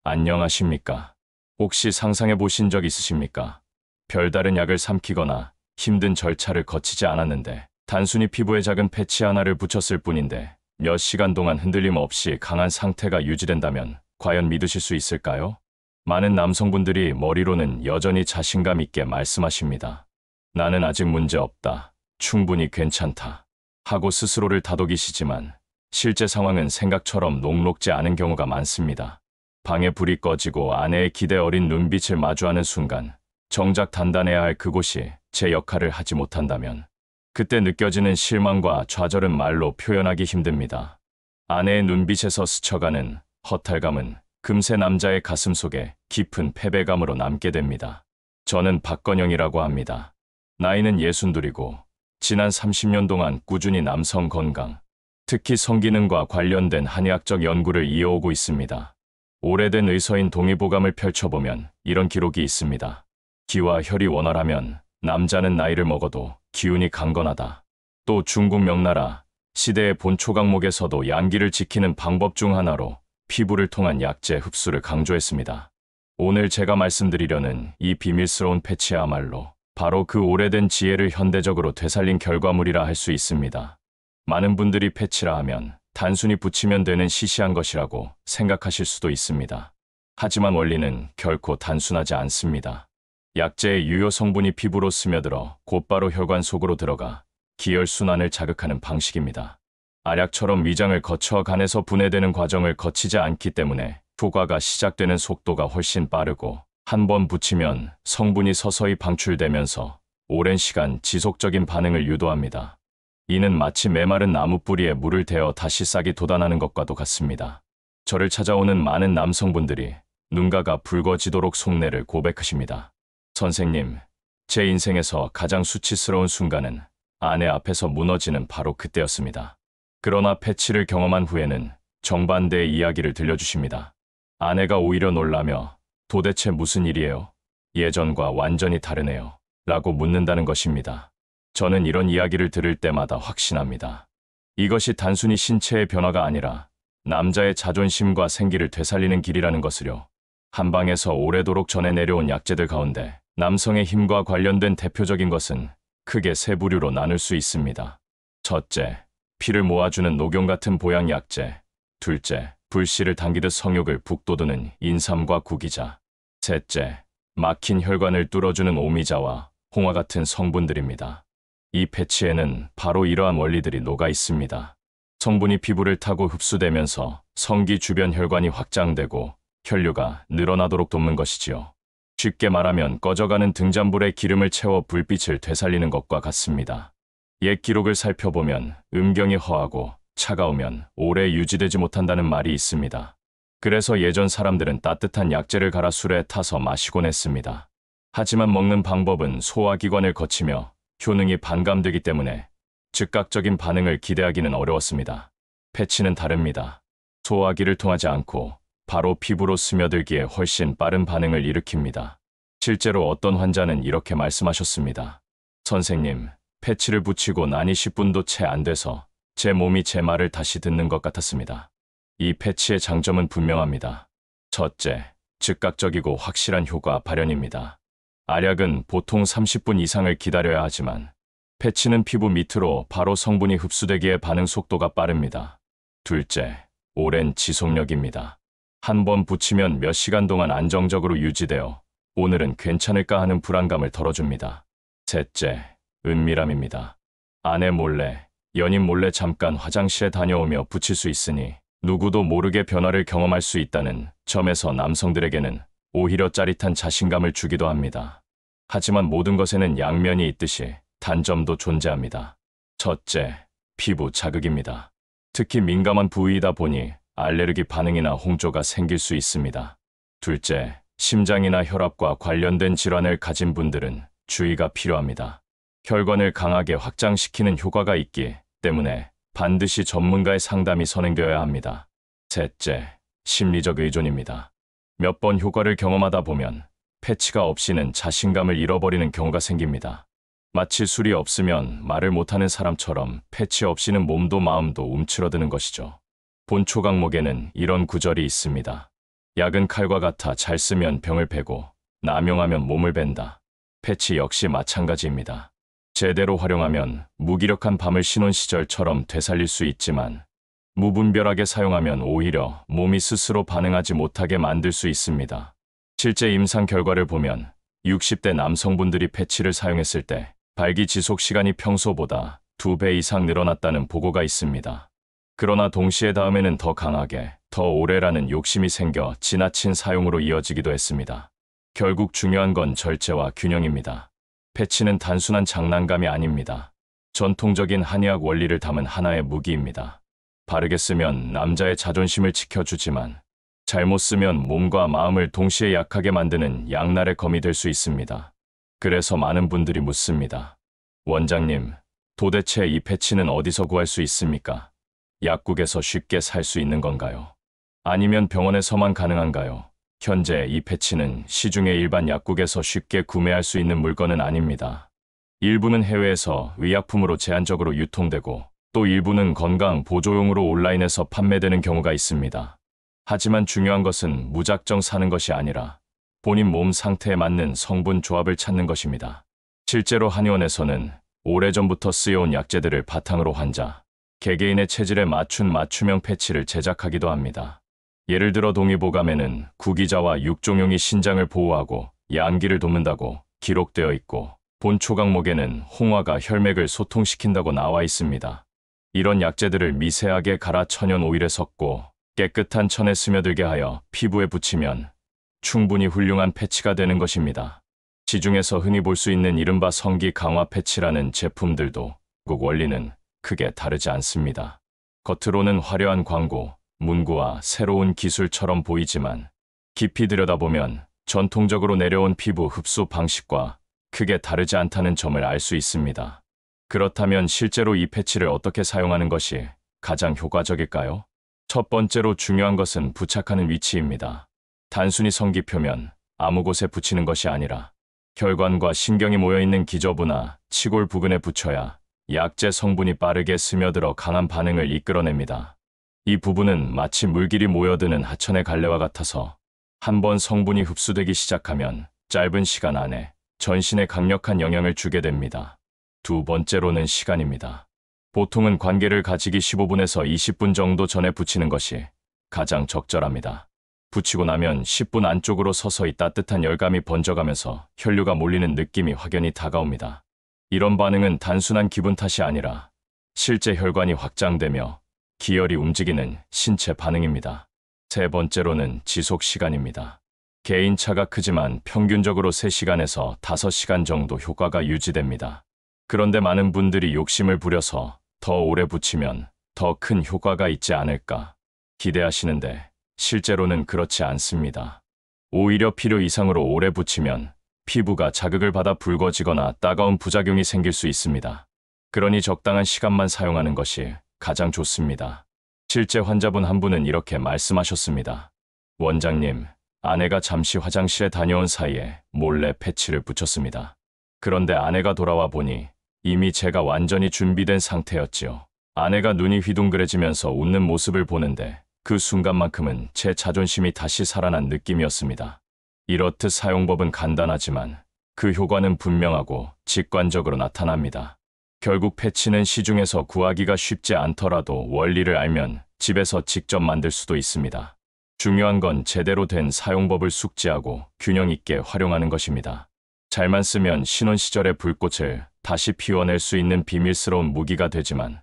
안녕하십니까? 혹시 상상해 보신 적 있으십니까? 별다른 약을 삼키거나 힘든 절차를 거치지 않았는데 단순히 피부에 작은 패치 하나를 붙였을 뿐인데 몇 시간 동안 흔들림 없이 강한 상태가 유지된다면 과연 믿으실 수 있을까요? 많은 남성분들이 머리로는 여전히 자신감 있게 말씀하십니다. 나는 아직 문제 없다. 충분히 괜찮다. 하고 스스로를 다독이시지만 실제 상황은 생각처럼 녹록지 않은 경우가 많습니다. 방에 불이 꺼지고 아내의 기대 어린 눈빛을 마주하는 순간 정작 단단해야 할 그곳이 제 역할을 하지 못한다면 그때 느껴지는 실망과 좌절은 말로 표현하기 힘듭니다. 아내의 눈빛에서 스쳐가는 허탈감은 금세 남자의 가슴 속에 깊은 패배감으로 남게 됩니다. 저는 박건영이라고 합니다. 나이는 62이고 지난 30년 동안 꾸준히 남성 건강, 특히 성기능과 관련된 한의학적 연구를 이어오고 있습니다. 오래된 의서인 동의보감을 펼쳐보면 이런 기록이 있습니다. 기와 혈이 원활하면 남자는 나이를 먹어도 기운이 강건하다. 또 중국 명나라 시대의 본초강목에서도 양기를 지키는 방법 중 하나로 피부를 통한 약재 흡수를 강조했습니다. 오늘 제가 말씀드리려는 이 비밀스러운 패치야말로 바로 그 오래된 지혜를 현대적으로 되살린 결과물이라 할 수 있습니다. 많은 분들이 패치라 하면 단순히 붙이면 되는 시시한 것이라고 생각하실 수도 있습니다. 하지만 원리는 결코 단순하지 않습니다. 약재의 유효 성분이 피부로 스며들어 곧바로 혈관 속으로 들어가 기혈순환을 자극하는 방식입니다. 알약처럼 위장을 거쳐 간에서 분해되는 과정을 거치지 않기 때문에 효과가 시작되는 속도가 훨씬 빠르고 한 번 붙이면 성분이 서서히 방출되면서 오랜 시간 지속적인 반응을 유도합니다. 이는 마치 메마른 나무 뿌리에 물을 대어 다시 싹이 돋아나는 것과도 같습니다. 저를 찾아오는 많은 남성분들이 눈가가 붉어지도록 속내를 고백하십니다. 선생님, 제 인생에서 가장 수치스러운 순간은 아내 앞에서 무너지는 바로 그때였습니다. 그러나 패치를 경험한 후에는 정반대의 이야기를 들려주십니다. 아내가 오히려 놀라며 도대체 무슨 일이에요? 예전과 완전히 다르네요. 라고 묻는다는 것입니다. 저는 이런 이야기를 들을 때마다 확신합니다. 이것이 단순히 신체의 변화가 아니라 남자의 자존심과 생기를 되살리는 길이라는 것을요. 한방에서 오래도록 전해 내려온 약재들 가운데 남성의 힘과 관련된 대표적인 것은 크게 세 부류로 나눌 수 있습니다. 첫째, 피를 모아주는 녹용 같은 보양 약재. 둘째, 불씨를 당기듯 성욕을 북돋우는 인삼과 구기자. 셋째, 막힌 혈관을 뚫어주는 오미자와 홍화 같은 성분들입니다. 이 패치에는 바로 이러한 원리들이 녹아 있습니다. 성분이 피부를 타고 흡수되면서 성기 주변 혈관이 확장되고 혈류가 늘어나도록 돕는 것이지요. 쉽게 말하면 꺼져가는 등잔불에 기름을 채워 불빛을 되살리는 것과 같습니다. 옛 기록을 살펴보면 음경이 허하고 차가우면 오래 유지되지 못한다는 말이 있습니다. 그래서 예전 사람들은 따뜻한 약재를 갈아 술에 타서 마시곤 했습니다. 하지만 먹는 방법은 소화기관을 거치며 효능이 반감되기 때문에 즉각적인 반응을 기대하기는 어려웠습니다. 패치는 다릅니다. 소화기를 통하지 않고 바로 피부로 스며들기에 훨씬 빠른 반응을 일으킵니다. 실제로 어떤 환자는 이렇게 말씀하셨습니다. 선생님, 패치를 붙이고 나니 10분도 채 안 돼서 제 몸이 제 말을 다시 듣는 것 같았습니다. 이 패치의 장점은 분명합니다. 첫째, 즉각적이고 확실한 효과 발현입니다. 알약은 보통 30분 이상을 기다려야 하지만 패치는 피부 밑으로 바로 성분이 흡수되기에 반응 속도가 빠릅니다. 둘째, 오랜 지속력입니다. 한 번 붙이면 몇 시간 동안 안정적으로 유지되어 오늘은 괜찮을까 하는 불안감을 덜어줍니다. 셋째, 은밀함입니다. 아내 몰래, 연인 몰래 잠깐 화장실에 다녀오며 붙일 수 있으니 누구도 모르게 변화를 경험할 수 있다는 점에서 남성들에게는 오히려 짜릿한 자신감을 주기도 합니다. 하지만 모든 것에는 양면이 있듯이 단점도 존재합니다. 첫째, 피부 자극입니다. 특히 민감한 부위이다 보니 알레르기 반응이나 홍조가 생길 수 있습니다. 둘째, 심장이나 혈압과 관련된 질환을 가진 분들은 주의가 필요합니다. 혈관을 강하게 확장시키는 효과가 있기 때문에 반드시 전문가의 상담이 선행되어야 합니다. 셋째, 심리적 의존입니다. 몇 번 효과를 경험하다 보면 패치가 없이는 자신감을 잃어버리는 경우가 생깁니다. 마치 술이 없으면 말을 못하는 사람처럼 패치 없이는 몸도 마음도 움츠러드는 것이죠. 본초강목에는 이런 구절이 있습니다. 약은 칼과 같아 잘 쓰면 병을 베고 남용하면 몸을 벤다. 패치 역시 마찬가지입니다. 제대로 활용하면 무기력한 밤을 신혼 시절처럼 되살릴 수 있지만 무분별하게 사용하면 오히려 몸이 스스로 반응하지 못하게 만들 수 있습니다. 실제 임상 결과를 보면 60대 남성분들이 패치를 사용했을 때 발기 지속 시간이 평소보다 2배 이상 늘어났다는 보고가 있습니다. 그러나 동시에 다음에는 더 강하게, 더 오래라는 욕심이 생겨 지나친 사용으로 이어지기도 했습니다. 결국 중요한 건 절제와 균형입니다. 패치는 단순한 장난감이 아닙니다. 전통적인 한의학 원리를 담은 하나의 무기입니다. 바르게 쓰면 남자의 자존심을 지켜주지만 잘못 쓰면 몸과 마음을 동시에 약하게 만드는 양날의 검이 될 수 있습니다. 그래서 많은 분들이 묻습니다. 원장님, 도대체 이 패치는 어디서 구할 수 있습니까? 약국에서 쉽게 살 수 있는 건가요? 아니면 병원에서만 가능한가요? 현재 이 패치는 시중의 일반 약국에서 쉽게 구매할 수 있는 물건은 아닙니다. 일부는 해외에서 의약품으로 제한적으로 유통되고 또 일부는 건강 보조용으로 온라인에서 판매되는 경우가 있습니다. 하지만 중요한 것은 무작정 사는 것이 아니라 본인 몸 상태에 맞는 성분 조합을 찾는 것입니다. 실제로 한의원에서는 오래전부터 쓰여온 약재들을 바탕으로 환자, 개개인의 체질에 맞춘 맞춤형 패치를 제작하기도 합니다. 예를 들어 동의보감에는 구기자와 육종용이 신장을 보호하고 양기를 돕는다고 기록되어 있고 본초강목에는 홍화가 혈맥을 소통시킨다고 나와 있습니다. 이런 약재들을 미세하게 갈아 천연 오일에 섞고 깨끗한 천에 스며들게 하여 피부에 붙이면 충분히 훌륭한 패치가 되는 것입니다. 시중에서 흔히 볼 수 있는 이른바 성기 강화 패치라는 제품들도 그 원리는 크게 다르지 않습니다. 겉으로는 화려한 광고, 문구와 새로운 기술처럼 보이지만 깊이 들여다보면 전통적으로 내려온 피부 흡수 방식과 크게 다르지 않다는 점을 알 수 있습니다. 그렇다면 실제로 이 패치를 어떻게 사용하는 것이 가장 효과적일까요? 첫 번째로 중요한 것은 부착하는 위치입니다. 단순히 성기 표면, 아무 곳에 붙이는 것이 아니라 혈관과 신경이 모여있는 기저부나 치골 부근에 붙여야 약재 성분이 빠르게 스며들어 강한 반응을 이끌어냅니다. 이 부분은 마치 물길이 모여드는 하천의 갈래와 같아서 한번 성분이 흡수되기 시작하면 짧은 시간 안에 전신에 강력한 영향을 주게 됩니다. 두 번째로는 시간입니다. 보통은 관계를 가지기 15분에서 20분 정도 전에 붙이는 것이 가장 적절합니다. 붙이고 나면 10분 안쪽으로 서서히 따뜻한 열감이 번져가면서 혈류가 몰리는 느낌이 확연히 다가옵니다. 이런 반응은 단순한 기분 탓이 아니라 실제 혈관이 확장되며 기혈이 움직이는 신체 반응입니다. 세 번째로는 지속 시간입니다. 개인차가 크지만 평균적으로 3시간에서 5시간 정도 효과가 유지됩니다. 그런데 많은 분들이 욕심을 부려서 더 오래 붙이면 더 큰 효과가 있지 않을까 기대하시는데 실제로는 그렇지 않습니다. 오히려 필요 이상으로 오래 붙이면 피부가 자극을 받아 붉어지거나 따가운 부작용이 생길 수 있습니다. 그러니 적당한 시간만 사용하는 것이 가장 좋습니다. 실제 환자분 한 분은 이렇게 말씀하셨습니다. 원장님, 아내가 잠시 화장실에 다녀온 사이에 몰래 패치를 붙였습니다. 그런데 아내가 돌아와 보니 이미 제가 완전히 준비된 상태였지요. 아내가 눈이 휘둥그레지면서 웃는 모습을 보는데 그 순간만큼은 제 자존심이 다시 살아난 느낌이었습니다. 이렇듯 사용법은 간단하지만 그 효과는 분명하고 직관적으로 나타납니다. 결국 패치는 시중에서 구하기가 쉽지 않더라도 원리를 알면 집에서 직접 만들 수도 있습니다. 중요한 건 제대로 된 사용법을 숙지하고 균형 있게 활용하는 것입니다. 잘만 쓰면 신혼 시절의 불꽃을 다시 피워낼 수 있는 비밀스러운 무기가 되지만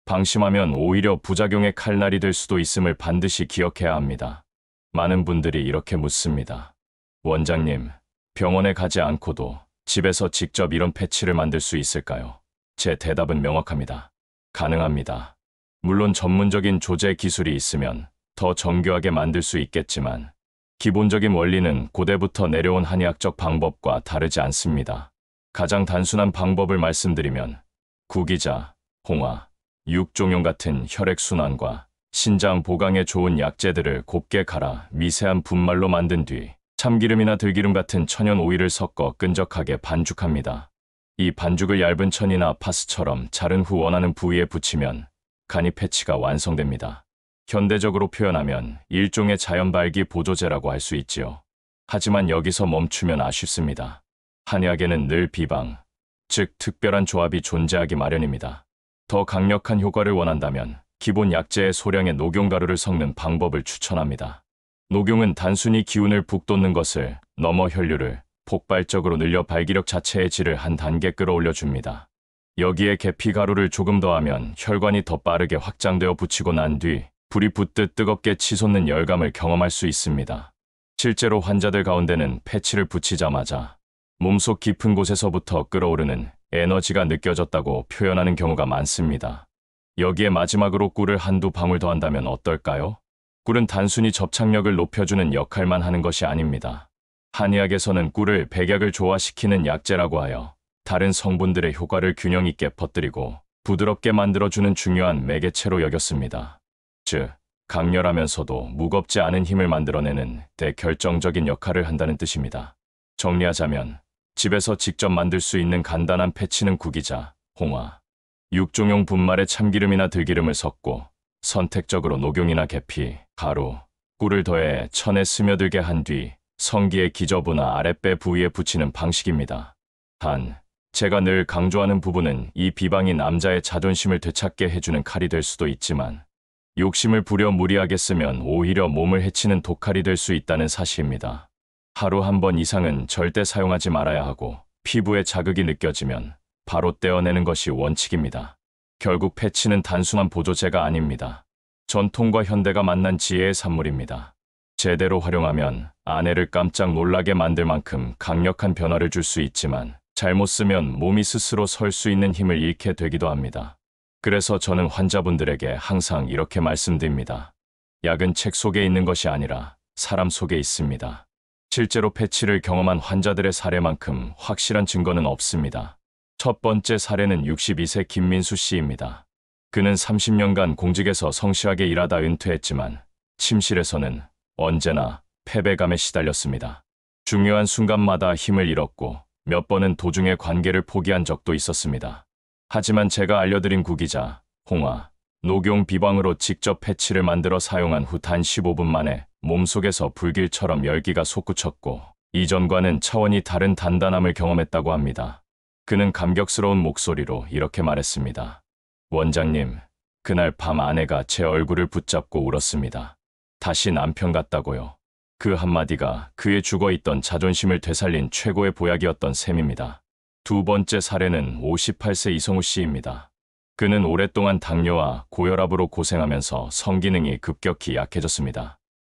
방심하면 오히려 부작용의 칼날이 될 수도 있음을 반드시 기억해야 합니다. 많은 분들이 이렇게 묻습니다. 원장님, 병원에 가지 않고도 집에서 직접 이런 패치를 만들 수 있을까요? 제 대답은 명확합니다. 가능합니다. 물론 전문적인 조제 기술이 있으면 더 정교하게 만들 수 있겠지만 기본적인 원리는 고대부터 내려온 한의학적 방법과 다르지 않습니다. 가장 단순한 방법을 말씀드리면 구기자, 홍화, 육종용 같은 혈액순환과 신장 보강에 좋은 약재들을 곱게 갈아 미세한 분말로 만든 뒤 참기름이나 들기름 같은 천연 오일을 섞어 끈적하게 반죽합니다. 이 반죽을 얇은 천이나 파스처럼 자른 후 원하는 부위에 붙이면 간이 패치가 완성됩니다. 현대적으로 표현하면 일종의 자연발기 보조제라고 할 수 있지요. 하지만 여기서 멈추면 아쉽습니다. 한약에는 늘 비방, 즉 특별한 조합이 존재하기 마련입니다. 더 강력한 효과를 원한다면 기본 약재의 소량의 녹용가루를 섞는 방법을 추천합니다. 녹용은 단순히 기운을 북돋는 것을 넘어 혈류를 폭발적으로 늘려 발기력 자체의 질을 한 단계 끌어올려줍니다. 여기에 계피가루를 조금 더하면 혈관이 더 빠르게 확장되어 붙이고 난 뒤 불이 붙듯 뜨겁게 치솟는 열감을 경험할 수 있습니다. 실제로 환자들 가운데는 패치를 붙이자마자 몸속 깊은 곳에서부터 끓어오르는 에너지가 느껴졌다고 표현하는 경우가 많습니다. 여기에 마지막으로 꿀을 한두 방울 더한다면 어떨까요? 꿀은 단순히 접착력을 높여주는 역할만 하는 것이 아닙니다. 한의학에서는 꿀을 백약을 조화시키는 약재라고 하여 다른 성분들의 효과를 균형 있게 퍼뜨리고 부드럽게 만들어주는 중요한 매개체로 여겼습니다. 즉, 강렬하면서도 무겁지 않은 힘을 만들어내는 대결정적인 역할을 한다는 뜻입니다. 정리하자면 집에서 직접 만들 수 있는 간단한 패치는 구기자, 홍화, 육종용 분말에 참기름이나 들기름을 섞고 선택적으로 녹용이나 계피, 가루, 꿀을 더해 천에 스며들게 한 뒤 성기의 기저부나 아랫배 부위에 붙이는 방식입니다. 단, 제가 늘 강조하는 부분은 이 비방이 남자의 자존심을 되찾게 해주는 칼이 될 수도 있지만 욕심을 부려 무리하게 쓰면 오히려 몸을 해치는 독칼이 될 수 있다는 사실입니다. 하루 한 번 이상은 절대 사용하지 말아야 하고 피부에 자극이 느껴지면 바로 떼어내는 것이 원칙입니다. 결국 패치는 단순한 보조제가 아닙니다. 전통과 현대가 만난 지혜의 산물입니다. 제대로 활용하면 아내를 깜짝 놀라게 만들 만큼 강력한 변화를 줄 수 있지만 잘못 쓰면 몸이 스스로 설 수 있는 힘을 잃게 되기도 합니다. 그래서 저는 환자분들에게 항상 이렇게 말씀드립니다. 약은 책 속에 있는 것이 아니라 사람 속에 있습니다. 실제로 패치를 경험한 환자들의 사례만큼 확실한 증거는 없습니다. 첫 번째 사례는 62세 김민수 씨입니다. 그는 30년간 공직에서 성실하게 일하다 은퇴했지만 침실에서는 언제나 패배감에 시달렸습니다. 중요한 순간마다 힘을 잃었고 몇 번은 도중에 관계를 포기한 적도 있었습니다. 하지만 제가 알려드린 구기자, 홍화, 녹용 비방으로 직접 패치를 만들어 사용한 후 단 15분 만에 몸속에서 불길처럼 열기가 솟구쳤고 이전과는 차원이 다른 단단함을 경험했다고 합니다. 그는 감격스러운 목소리로 이렇게 말했습니다. 원장님, 그날 밤 아내가 제 얼굴을 붙잡고 울었습니다. 다시 남편 같다고요. 그 한마디가 그의 죽어있던 자존심을 되살린 최고의 보약이었던 셈입니다. 두 번째 사례는 58세 이성우 씨입니다. 그는 오랫동안 당뇨와 고혈압으로 고생하면서 성기능이 급격히 약해졌습니다.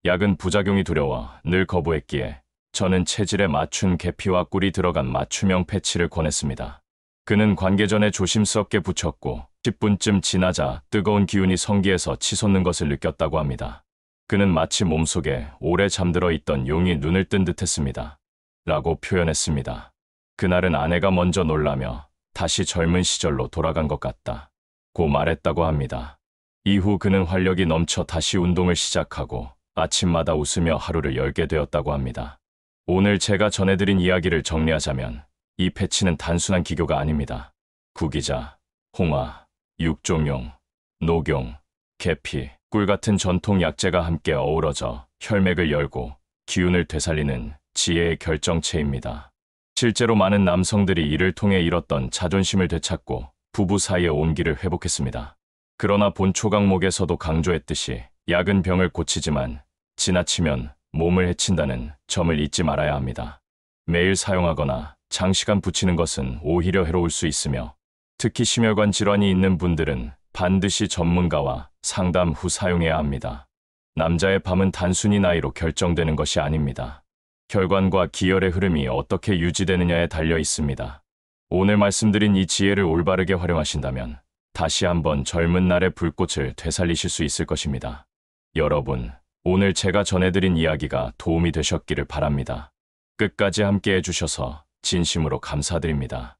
약은 부작용이 두려워 늘 거부했기에 저는 체질에 맞춘 계피와 꿀이 들어간 맞춤형 패치를 권했습니다. 그는 관계 전에 조심스럽게 붙였고 10분쯤 지나자 뜨거운 기운이 성기에서 치솟는 것을 느꼈다고 합니다. 그는 마치 몸속에 오래 잠들어 있던 용이 눈을 뜬 듯했습니다. 라고 표현했습니다. 그날은 아내가 먼저 놀라며 다시 젊은 시절로 돌아간 것 같다 고 말했다고 합니다. 이후 그는 활력이 넘쳐 다시 운동을 시작하고 아침마다 웃으며 하루를 열게 되었다고 합니다. 오늘 제가 전해드린 이야기를 정리하자면 이 패치는 단순한 기교가 아닙니다. 구기자, 홍화, 육종용, 녹용, 계피, 꿀 같은 전통 약재가 함께 어우러져 혈맥을 열고 기운을 되살리는 지혜의 결정체입니다. 실제로 많은 남성들이 이를 통해 잃었던 자존심을 되찾고 부부 사이의 온기를 회복했습니다. 그러나 본 초강목에서도 강조했듯이 약은 병을 고치지만 지나치면 몸을 해친다는 점을 잊지 말아야 합니다. 매일 사용하거나 장시간 붙이는 것은 오히려 해로울 수 있으며 특히 심혈관 질환이 있는 분들은 반드시 전문가와 상담 후 사용해야 합니다. 남자의 밤은 단순히 나이로 결정되는 것이 아닙니다. 혈관과 기혈의 흐름이 어떻게 유지되느냐에 달려 있습니다. 오늘 말씀드린 이 지혜를 올바르게 활용하신다면 다시 한번 젊은 날의 불꽃을 되살리실 수 있을 것입니다. 여러분, 오늘 제가 전해드린 이야기가 도움이 되셨기를 바랍니다. 끝까지 함께 해주셔서 진심으로 감사드립니다.